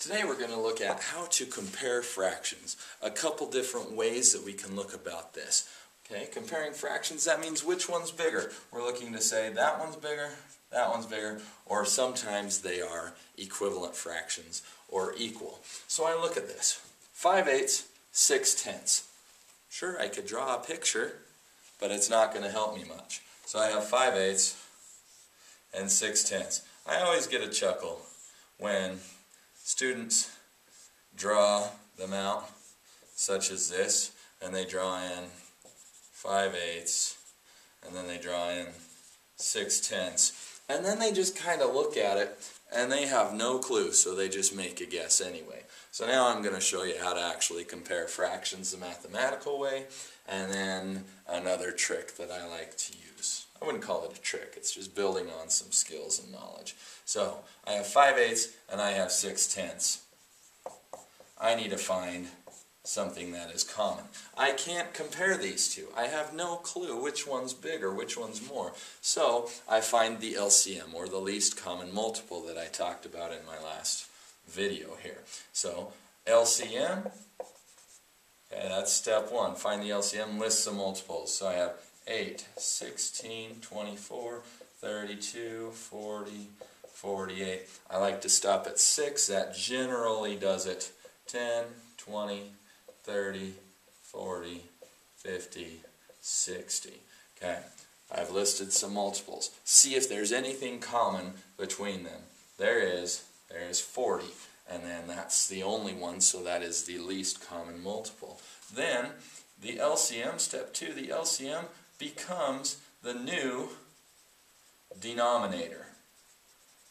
Today we're going to look at how to compare fractions. A couple different ways that we can look about this. Okay, comparing fractions, that means which one's bigger. We're looking to say that one's bigger, or sometimes they are equivalent fractions or equal. So I look at this. 5/8, 6/10. Sure, I could draw a picture, but it's not going to help me much. So I have 5/8 and 6/10. I always get a chuckle when students draw them out such as this, and they draw in 5/8 and then they draw in 6/10, and then they just kind of look at it and they have no clue, so they just make a guess anyway. So now I'm going to show you how to actually compare fractions the mathematical way, and then another trick that I like to use. I wouldn't call it a trick, it's just building on some skills and knowledge. So I have 5/8 and I have 6/10. I need to find something that is common. I can't compare these two. I have no clue which one's bigger, which one's more. So I find the LCM, or the least common multiple, that I talked about in my last video here. So LCM, okay, that's step one. Find the LCM, list some multiples. So I have 8, 16, 24, 32, 40, 48. I like to stop at 6. That generally does it. 10, 20, 30, 40, 50, 60. Okay, I've listed some multiples. See if there's anything common between them. There's 40, and then that's the only one, so that is the least common multiple. Then the LCM, step 2, the LCM becomes the new denominator.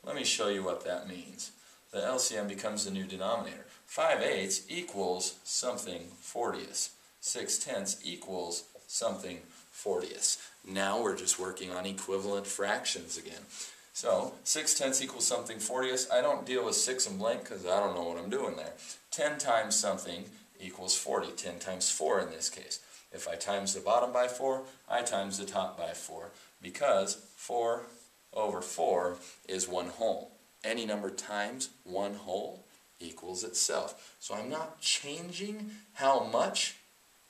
Let me show you what that means. The LCM becomes the new denominator. 5/8 equals something 40th. 6/10 equals something 40th. Now we're just working on equivalent fractions again. So 6/10 equals something 40th. I don't deal with 6 and blank because I don't know what I'm doing there. 10 times something equals 40. 10 times 4 in this case. If I times the bottom by 4, I times the top by 4, because 4 over 4 is 1 whole. Any number times 1 whole equals itself. So I'm not changing how much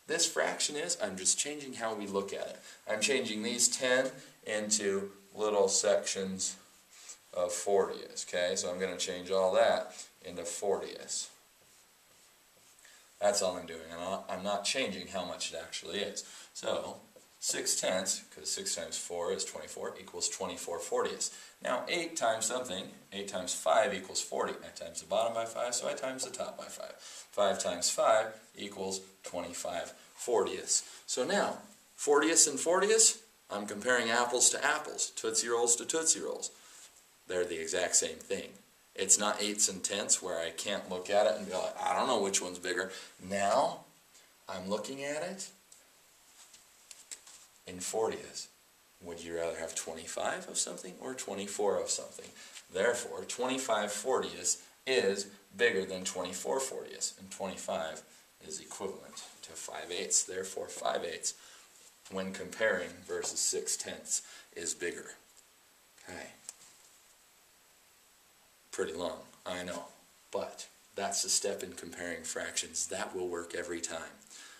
this fraction is, I'm just changing how we look at it. I'm changing these 10 into little sections of 40ths. Okay, so I'm going to change all that into 40ths. That's all I'm doing. I'm not changing how much it actually is. So 6/10, because 6 times 4 is 24, equals 24 40ths. Now 8 times something, 8 times 5 equals 40. I times the bottom by 5, so I times the top by 5. 5 times 5 equals 25 40ths. So now, 40ths and 40ths, I'm comparing apples to apples, Tootsie Rolls to Tootsie Rolls. They're the exact same thing. It's not 8s and 10s where I can't look at it and be like, I don't know which one's bigger. Now, I'm looking at it in 40ths. Would you rather have 25 of something or 24 of something? Therefore, 25 40ths is bigger than 24 40ths, and 25 is equivalent to 5/8. Therefore, 5/8, when comparing versus 6/10, is bigger. Okay. Pretty long, I know, but that's the step in comparing fractions. That will work every time.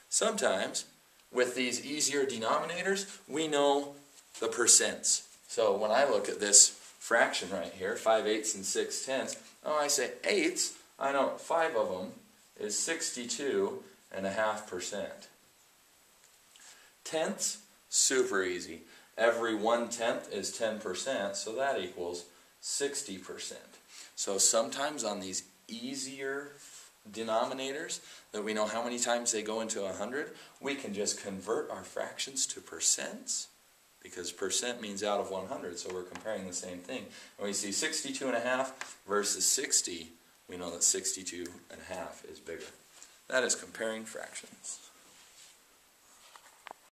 Sometimes, with these easier denominators, we know the percents. So when I look at this fraction right here, 5/8 and 6/10, oh, I say 8ths, I know 5 of them is 62.5%. Tenths, super easy. Every 1/10 is 10%, so that equals 60%. So sometimes on these easier denominators that we know how many times they go into 100, we can just convert our fractions to percents, because percent means out of 100, so we're comparing the same thing. When we see 62.5 versus 60, we know that 62.5 is bigger. That is comparing fractions.